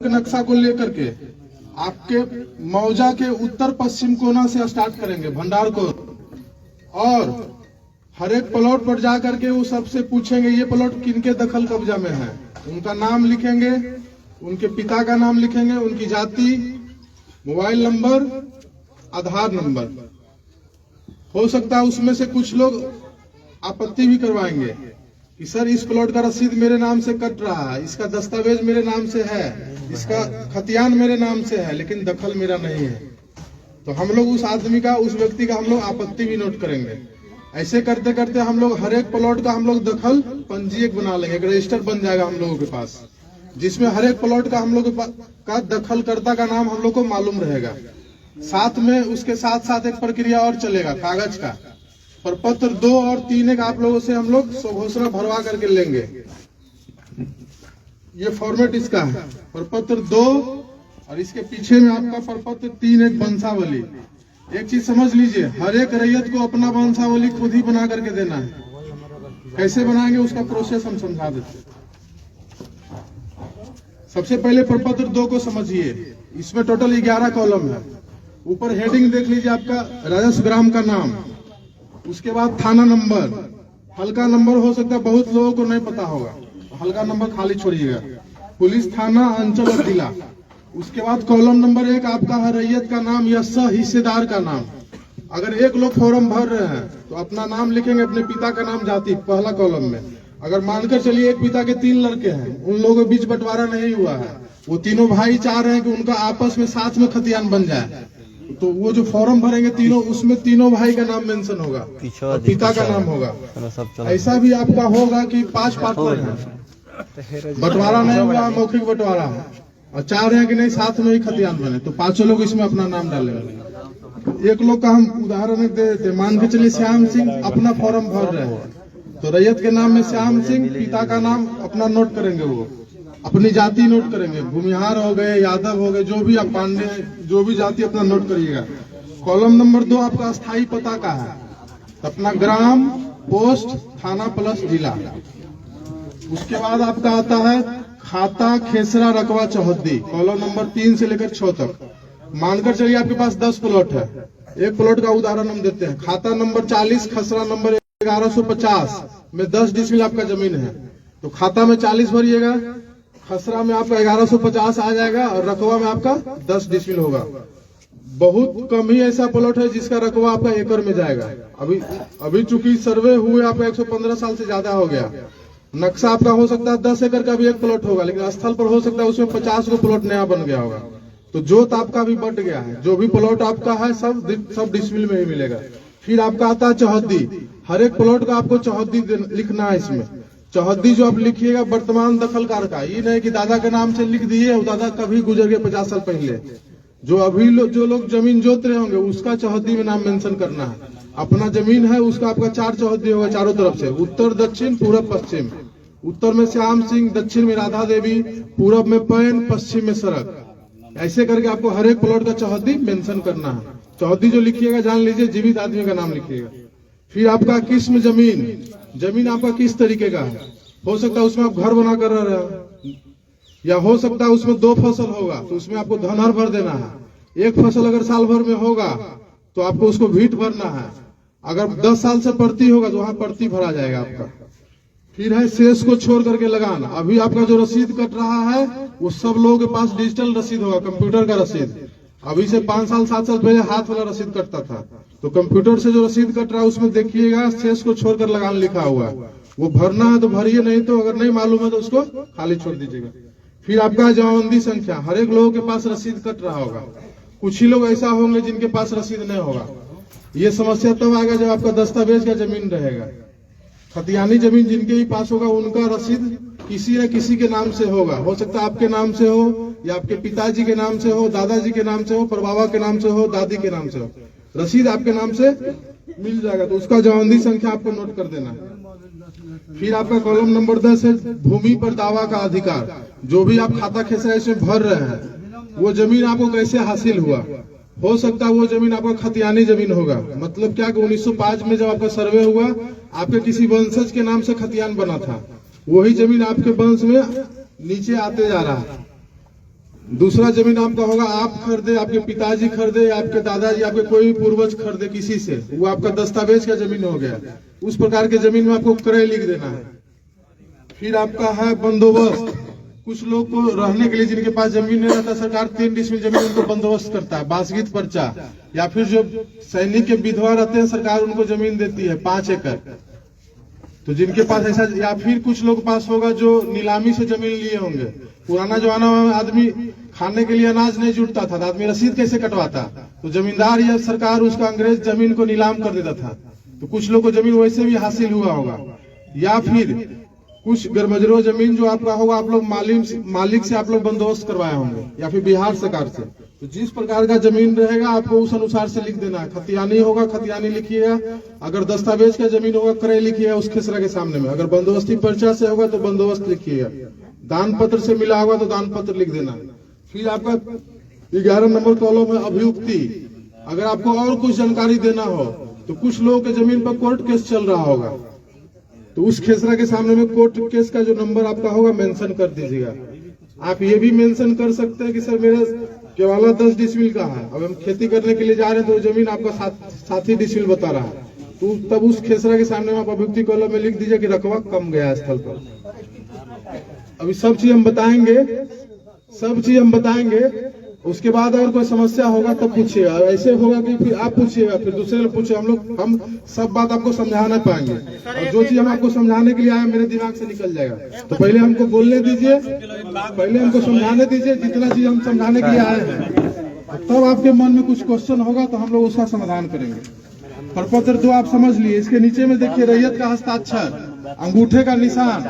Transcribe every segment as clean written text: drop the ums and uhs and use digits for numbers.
नक्शा को लेकर के आपके मौजा के उत्तर पश्चिम कोना से स्टार्ट करेंगे भंडार को, और हर एक प्लॉट पर जा करके वो सबसे पूछेंगे ये प्लॉट किनके दखल कब्जा में है, उनका नाम लिखेंगे, उनके पिता का नाम लिखेंगे, उनकी जाति, मोबाइल नंबर, आधार नंबर। हो सकता है उसमें से कुछ लोग आपत्ति भी करवाएंगे कि सर इस प्लॉट का रसीद मेरे नाम से कट रहा है, इसका दस्तावेज मेरे नाम से है, इसका खतियान मेरे नाम से है, लेकिन दखल मेरा नहीं है। तो हम लोग उस आदमी का, उस व्यक्ति का हम लोग आपत्ति भी नोट करेंगे। ऐसे करते करते हम लोग हर एक प्लॉट का हम लोग दखल पंजीयक बना लेंगे, एक रजिस्टर बन जाएगा हम लोगों के पास, जिसमें हर एक प्लॉट का हम लोग का दखलकर्ता का नाम हम लोग को मालूम रहेगा। साथ में उसके साथ साथ एक प्रक्रिया और चलेगा कागज का, प्रपत्र 2 और 3 एक आप लोगों से हम लोग स्वघोषणा भरवा करके लेंगे। ये फॉर्मेट इसका है, प्रपत्र 2 और इसके पीछे में आपका प्रपत्र 3 एक वंशावली। एक चीज समझ लीजिए, हर एक रैयत को अपना वंशावली खुद ही बना करके देना है। कैसे बनाएंगे उसका प्रोसेस हम समझा देते हैं। सबसे पहले प्रपत्र 2 को समझिए, इसमें टोटल 11 कॉलम है। ऊपर हेडिंग देख लीजिए, आपका राजस्व ग्राम का नाम, उसके बाद थाना नंबर, हल्का नंबर हो सकता है बहुत लोगों को नहीं पता होगा, हल्का नंबर खाली छोड़िएगा, पुलिस थाना अंचल और जिला। उसके बाद कॉलम नंबर 1 आपका है रैयत का नाम या सह हिस्सेदार का नाम। अगर एक लोग फॉर्म भर रहे हैं तो अपना नाम लिखेंगे, अपने पिता का नाम, जाति, पहला कॉलम में। अगर मानकर चलिए एक पिता के 3 लड़के हैं, उन लोगों के बीच बंटवारा नहीं हुआ है, वो तीनों भाई चाह रहे हैं कि उनका आपस में साथ में खतियान बन जाए, तो वो जो फॉर्म भरेंगे तीनों, उसमें तीनों भाई का नाम मेंशन होगा और पिता का नाम होगा। ऐसा भी आपका होगा कि 5 पार्टनर हैं, बंटवारा नहीं हुआ, मौखिक बंटवारा है, और चाह रहे हैं कि नहीं साथ में ही खतियान बने, तो 5 लोग इसमें अपना नाम डालेंगे। एक लोग का हम उदाहरण दे देते, मान के चलिए श्याम सिंह अपना फॉर्म भर रहे हैं, तो रैयत के नाम में श्याम सिंह, पिता का नाम अपना नोट करेंगे, वो अपनी जाति नोट करेंगे, भूमिहार हो गए, यादव हो गए, जो भी आप पांडे, जो भी जाति अपना नोट करिएगा। कॉलम नंबर 2 आपका स्थायी पता का है, अपना ग्राम, पोस्ट, थाना प्लस जिला। उसके बाद आपका आता है खाता, खेसरा, रकबा, चौहद्दी, कॉलम नंबर 3 से लेकर 6 तक। मानकर चलिए आपके पास 10 प्लॉट है, एक प्लॉट का उदाहरण हम देते हैं। खाता नंबर 40, खसरा नंबर 1150 में 10 डिसमिल आपका जमीन है, तो खाता में 40 भरिएगा, खसरा में आपका 1150 आ जाएगा, और रकबा में आपका 10 डिसमिल होगा। बहुत कम ही ऐसा प्लॉट है जिसका रकबा आपका एकड़ में जाएगा। अभी चूंकि सर्वे हुए आपका 115 साल से ज्यादा हो गया, नक्शा आपका हो सकता है 10 एकड़ का भी एक प्लॉट होगा, लेकिन स्थल पर हो सकता है उसमें 50 को प्लॉट नया बन गया होगा, तो जोत आपका भी बढ़ गया है। जो भी प्लॉट आपका है सब डिसमिल में ही मिलेगा। फिर आपका आता है चौहद्दी, हर एक प्लॉट का आपको चौहद्दी लिखना है। इसमें चौहद्दी जो आप लिखिएगा वर्तमान दखलकार का, ये नहीं कि दादा के नाम से लिख दिए और दादा कभी गुजर गए 50 साल पहले। जो अभी जो लोग जमीन जोत रहे होंगे उसका चौहद्दी में नाम मेंशन करना है। अपना जमीन है उसका आपका 4 चौहद्दी होगा चारों तरफ से, उत्तर, दक्षिण, पूरब, पश्चिम। उत्तर में श्याम सिंह, दक्षिण में राधा देवी, पूरब में पैन, पश्चिम में सड़क। ऐसे करके आपको हर एक प्लॉट का चौहद्दी मेंशन करना है। चौहद्दी जो लिखिएगा जान लीजिए जीवित आदमी का नाम लिखिएगा। फिर आपका किस्म जमीन आपका किस तरीके का है, हो सकता है उसमें आप घर बना कर रह रहे हो, या हो सकता है उसमें 2 फसल होगा तो उसमें आपको धनहर भर देना है। एक फसल अगर साल भर में होगा तो आपको उसको भीट भरना है। अगर 10 साल से प्रति होगा तो वहां प्रति भरा जाएगा आपका। फिर है शेष को छोड़ करके लगाना। अभी आपका जो रसीद कट रहा है वो सब लोगों के पास डिजिटल रसीद होगा, कंप्यूटर का रसीद। अभी से 5 साल 7 साल पहले हाथ वाला रसीद कटता था, तो कंप्यूटर से जो रसीद कट रहा है उसमें देखिएगा शेष को छोड़कर लगान लिखा हुआ है, वो भरना है तो भरिए, नहीं तो अगर नहीं मालूम है तो उसको खाली छोड़ दीजिएगा। फिर आपका जमाबंदी संख्या, हर एक लोगों के पास रसीद कट रहा होगा, कुछ ही लोग ऐसा होंगे जिनके पास रसीद नहीं होगा। ये समस्या तब आएगा जब आपका दस्तावेज का जमीन रहेगा। खतियानी जमीन जिनके ही पास होगा उनका रसीद किसी न किसी के नाम से होगा, हो सकता है आपके नाम से हो, या आपके पिताजी के नाम से हो, दादाजी के नाम से हो, परबाबा के नाम से हो, दादी के नाम से हो, रसीद आपके नाम से मिल जाएगा, तो उसका जमाबंदी संख्या आपको नोट कर देना है। फिर आपका कॉलम नंबर 10 है भूमि पर दावा का अधिकार। जो भी आप खाता खेसरा इसमें भर रहे हैं वो जमीन आपको कैसे हासिल हुआ, हो सकता है वो जमीन आपका खतियानी जमीन होगा। मतलब क्या कि 1905 में जब आपका सर्वे हुआ आपके किसी वंशज के नाम से खतियान बना था, वही जमीन आपके वंश में नीचे आते जा रहा है। दूसरा जमीन आपका होगा आप खरीदे, आपके पिताजी खरीदे, आपके दादाजी, आपके कोई भी पूर्वज खरीदे किसी से, वो आपका दस्तावेज का जमीन हो गया। उस प्रकार के जमीन में आपको क्रय लिख देना है। फिर आपका है बंदोबस्त। कुछ लोग को रहने के लिए जिनके पास जमीन नहीं रहता, सरकार 3 डिसमिल जमीन उनको बंदोबस्त करता है, बासगीत पर्चा। या फिर जो सैनिक के विधवा रहते हैं, सरकार उनको जमीन देती है 5 एकड़। तो जिनके पास ऐसा, या फिर कुछ लोग पास होगा जो नीलामी से जमीन लिए होंगे। पुराना जमाना में आदमी खाने के लिए अनाज नहीं जुटता था, तो आदमी रसीद कैसे कटवाता? तो जमींदार या सरकार उसका अंग्रेज जमीन को नीलाम कर देता था। तो कुछ लोग को जमीन वैसे भी हासिल हुआ होगा। या फिर कुछ गरमजरो जमीन जो आपका होगा, आप लोग मालिक से आप लोग बंदोबस्त करवाए होंगे, या फिर बिहार सरकार से। तो जिस प्रकार का जमीन रहेगा आपको उस अनुसार से लिख देना है। खतियानी होगा, खतियानी लिखिएगा। अगर दस्तावेज का जमीन होगा, क्रय लिखिएगा उस खेसरा के सामने में। अगर बंदोबस्ती पर्चा से होगा तो बंदोबस्त लिखिएगा। दान पत्र से मिला होगा तो दान पत्र लिख देना। फिर आपका 11 नंबर कॉलम है अभियुक्ति। अगर आपको और कुछ जानकारी देना हो, तो कुछ लोगों के जमीन पर कोर्ट केस चल रहा होगा, तो उस खेसरा के सामने में कोर्ट केस का जो नंबर आपका होगा मेंशन कर दीजिएगा। आप ये भी मेंशन कर सकते हैं कि सर मेरा केवाला 10 डिसमिल का है, अब हम खेती करने के लिए जा रहे हैं, तो जमीन आपका 7 ही डिसमिल बता रहा है, तो तब उस खेसरा के सामने में आप अभियुक्ति कॉलम में लिख दीजिए कि रकबा कम गया स्थल पर। अभी सब चीज हम बताएंगे, उसके बाद अगर कोई समस्या होगा तब पूछिएगा। ऐसे होगा कि फिर आप पूछिएगा, फिर दूसरे लोग पूछे, हम सब बात आपको समझा नहीं पाएंगे। और जो चीज हम आपको समझाने के लिए आए मेरे दिमाग से निकल जाएगा। तो पहले हमको बोलने दीजिए, पहले हमको समझाने दीजिए जितना चीज हम समझाने के लिए आए हैं। तब आपके मन में कुछ क्वेश्चन होगा तो हम लोग उसका समाधान करेंगे। प्रपत्र 2 आप समझ लिए। इसके नीचे में देखिए रैयत का हस्ताक्षर, अंगूठे का निशान,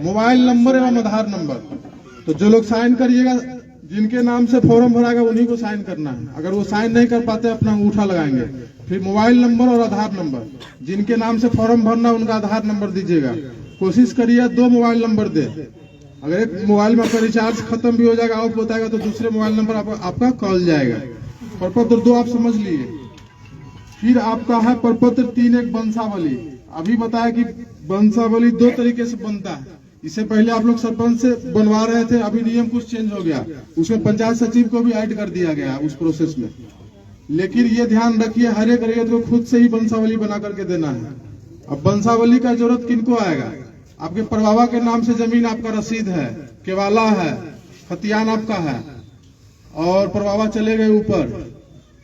मोबाइल नंबर एवं आधार नंबर। तो जो लोग साइन करिएगा, जिनके नाम से फॉर्म भराएगा उन्हीं को साइन करना है। अगर वो साइन नहीं कर पाते अपना अंगूठा लगाएंगे। फिर मोबाइल नंबर और आधार नंबर, जिनके नाम से फॉर्म भरना उनका आधार नंबर दीजिएगा। कोशिश करिए 2 मोबाइल नंबर दे। अगर एक मोबाइल में आपका रिचार्ज खत्म भी हो जाएगा, ऑफ बताएगा, तो दूसरे मोबाइल नंबर आपका कॉल जाएगा। प्रपत्र 2 आप समझ लिए। फिर आपका है प्रपत्र 3 एक वंशावली। अभी बताया कि वंशावली 2 तरीके से बनता है। इससे पहले आप लोग सरपंच से बनवा रहे थे, अभी नियम कुछ चेंज हो गया, उसमें पंचायत सचिव को भी ऐड कर दिया गया उस प्रोसेस में। लेकिन ये ध्यान रखिए हर एक रैयत को खुद से ही वंशावली बना करके देना है। अब वंशावली का जरूरत किनको आएगा? आपके परबाबा के नाम से जमीन आपका रसीद है, केवाला है, खतियान आपका है, और परबाबा चले गए ऊपर,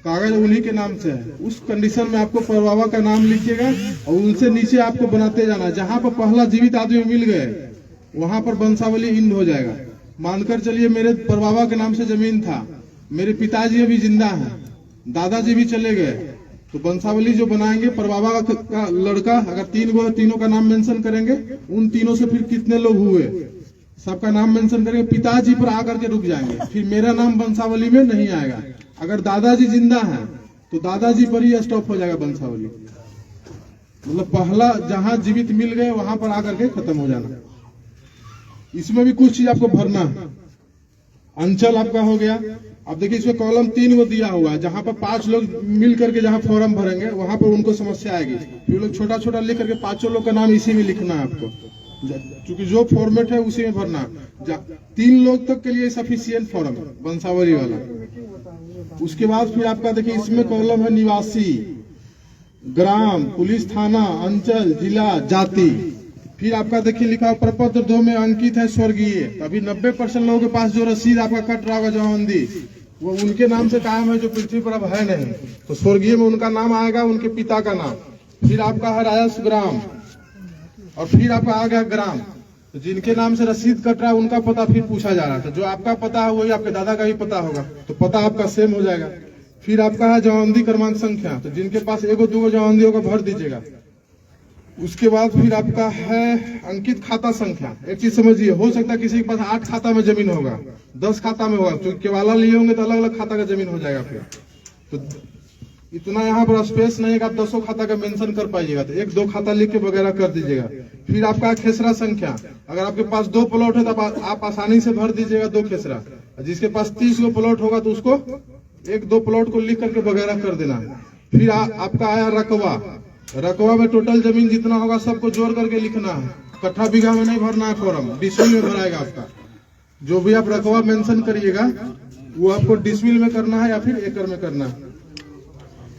कागज उन्हीं के नाम से है। उस कंडीशन में आपको परबाबा का नाम लिखिएगा और उनसे नीचे आपको बनाते जाना। जहां पर पहला जीवित आदमी मिल गए वहां पर वंशावली इंड हो जाएगा। मानकर चलिए मेरे परबाबा के नाम से जमीन था, मेरे पिताजी अभी जिंदा हैं, दादाजी भी चले गए, तो वंशावली जो बनाएंगे परबाबा का लड़का, अगर 3 गो, तीनों का नाम मेंशन करेंगे, उन तीनों से फिर कितने लोग हुए सबका नाम मेंशन करेंगे, पिताजी पर आकर के रुक जाएंगे, फिर मेरा नाम वंशावली में नहीं आएगा। अगर दादाजी जिंदा हैं तो दादाजी पर ही स्टॉप हो जाएगा वंशावली। मतलब पहला जहां जीवित मिल गए वहां पर आकर के खत्म हो जाना। इसमें भी कुछ चीज आपको भरना है। अंचल आपका हो गया। अब देखिए इसमें कॉलम 3 को दिया हुआ है, जहां पर 5 लोग मिल करके जहां फॉर्म भरेंगे वहां पर उनको समस्या आएगी। फिर लोग छोटा छोटा लिख करके 5 लोग का नाम इसी में लिखना है आपको, क्योंकि जो फॉर्मेट है उसी में भरना। 3 लोग तक के लिए सफिशियंट फॉर्म है वंशावली वाला। उसके बाद फिर आपका देखिए इसमें कॉलम है निवासी, ग्राम, पुलिस थाना, अंचल, जिला, जाति। फिर आपका देखिए लिखा प्रपत्र 2 में अंकित है स्वर्गीय। अभी 90% लोगों के पास जो रसीद आपका कट रहा होगा जमाबंदी, वो उनके नाम से कायम है जो पृथ्वी पर अब है नहीं, तो स्वर्गीय में उनका नाम आएगा, उनके पिता का नाम। फिर आपका है राजस्व ग्राम, और फिर आपका आ गया ग्राम। तो जिनके नाम से रसीद कट रहा है उनका पता फिर पूछा जा रहा था। जो आपका पता है वही आपके दादा का भी पता होगा, तो पता आपका सेम हो जाएगा। फिर आपका है जमाबंदी क्रमांक संख्या, तो जिनके पास 1-2 जमाबंदी होगा भर दीजिएगा। उसके बाद फिर आपका है अंकित खाता संख्या। एक चीज समझिए, हो सकता है किसी के पास 8 खाता में जमीन होगा, 10 खाता में होगा, क्योंकि केवाला लिए होंगे तो अलग अलग खाता का जमीन हो जाएगा। फिर तो इतना यहाँ पर स्पेस नहीं है कि आप 10 खाता का मेंशन कर पाइएगा, तो 1-2 खाता लिख के वगैरह कर दीजिएगा। फिर आपका खेसरा संख्या, अगर आपके पास 2 प्लॉट है तो आप आसानी से भर दीजिएगा 2 खेसरा। जिसके पास 30 गो प्लॉट होगा तो उसको 1-2 प्लॉट को लिख करके वगैरह कर देना। फिर आपका आया रकबा। रकबा में टोटल जमीन जितना होगा सबको जोड़ करके लिखना है। कट्ठा बीघा में नहीं भरना है फॉर्म, डिसमिल में भराएगा आपका। जो भी आप रकबा मेंशन करिएगा वो आपको डिसमिल में करना है या फिर एकड़ में करना है।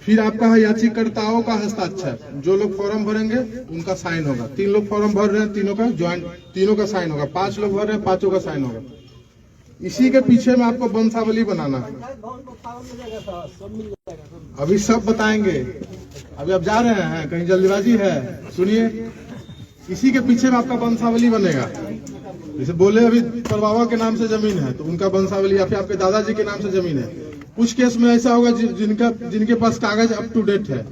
फिर आपका है याचिकाकर्ताओं का हस्ताक्षर, जो लोग फॉर्म भरेंगे उनका साइन होगा। 3 लोग फॉर्म भर रहे हैं, तीनों का ज्वाइंट, तीनों का साइन होगा। 5 लोग भर रहे हैं, 5 का साइन होगा। इसी के पीछे में आपको वंशावली बनाना है। अभी सब बताएंगे, अभी आप जा रहे हैं, कहीं जल्दीबाजी है, सुनिए। इसी के पीछे में आपका वंशावली बनेगा। जैसे बोले अभी परबाबा के नाम से जमीन है तो उनका वंशावली, या फिर आपके दादाजी के नाम से जमीन है। कुछ केस में ऐसा होगा जिनके पास कागज अप टू डेट है।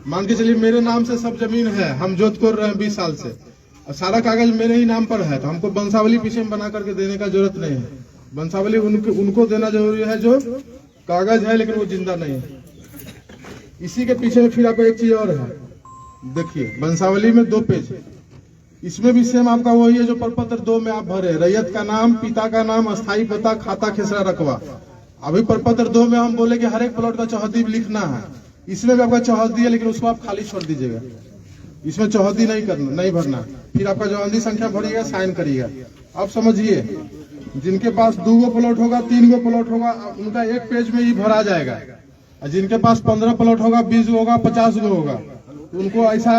मान के चलिए मेरे नाम से सब जमीन है, हम जोत कर रहे हैं 20 साल से, और सारा कागज मेरे ही नाम पर है, तो हमको वंशावली पीछे में बना करके देने का जरूरत नहीं है। वंशावली उनको देना जरूरी है जो कागज है लेकिन वो जिंदा नहीं है। इसी के पीछे में फिर आपको एक चीज और है, देखिए वंशावली में 2 पेज है। इसमें भी सेम आपका वही है जो प्रपत्र 2 में आप भरे, रैयत का नाम, पिता का नाम, अस्थायी पता, खाता, खेसरा, रकबा। अभी प्रपत्र 2 में हम बोले कि हर एक प्लॉट का चौहद्दी लिखना है। इसमें भी आपका चौहद्दी है लेकिन उसको आप खाली छोड़ दीजिएगा, इसमें चौहद्दी नहीं भरना। फिर आपका जो संख्या भरिएगा, साइन करिएगा। आप समझिए, जिनके पास 2 प्लॉट होगा, 3 प्लॉट होगा, उनका 1 पेज में ही भरा जाएगा। और जिनके पास 15 प्लॉट होगा, 20 होगा, 50 होगा, उनको ऐसा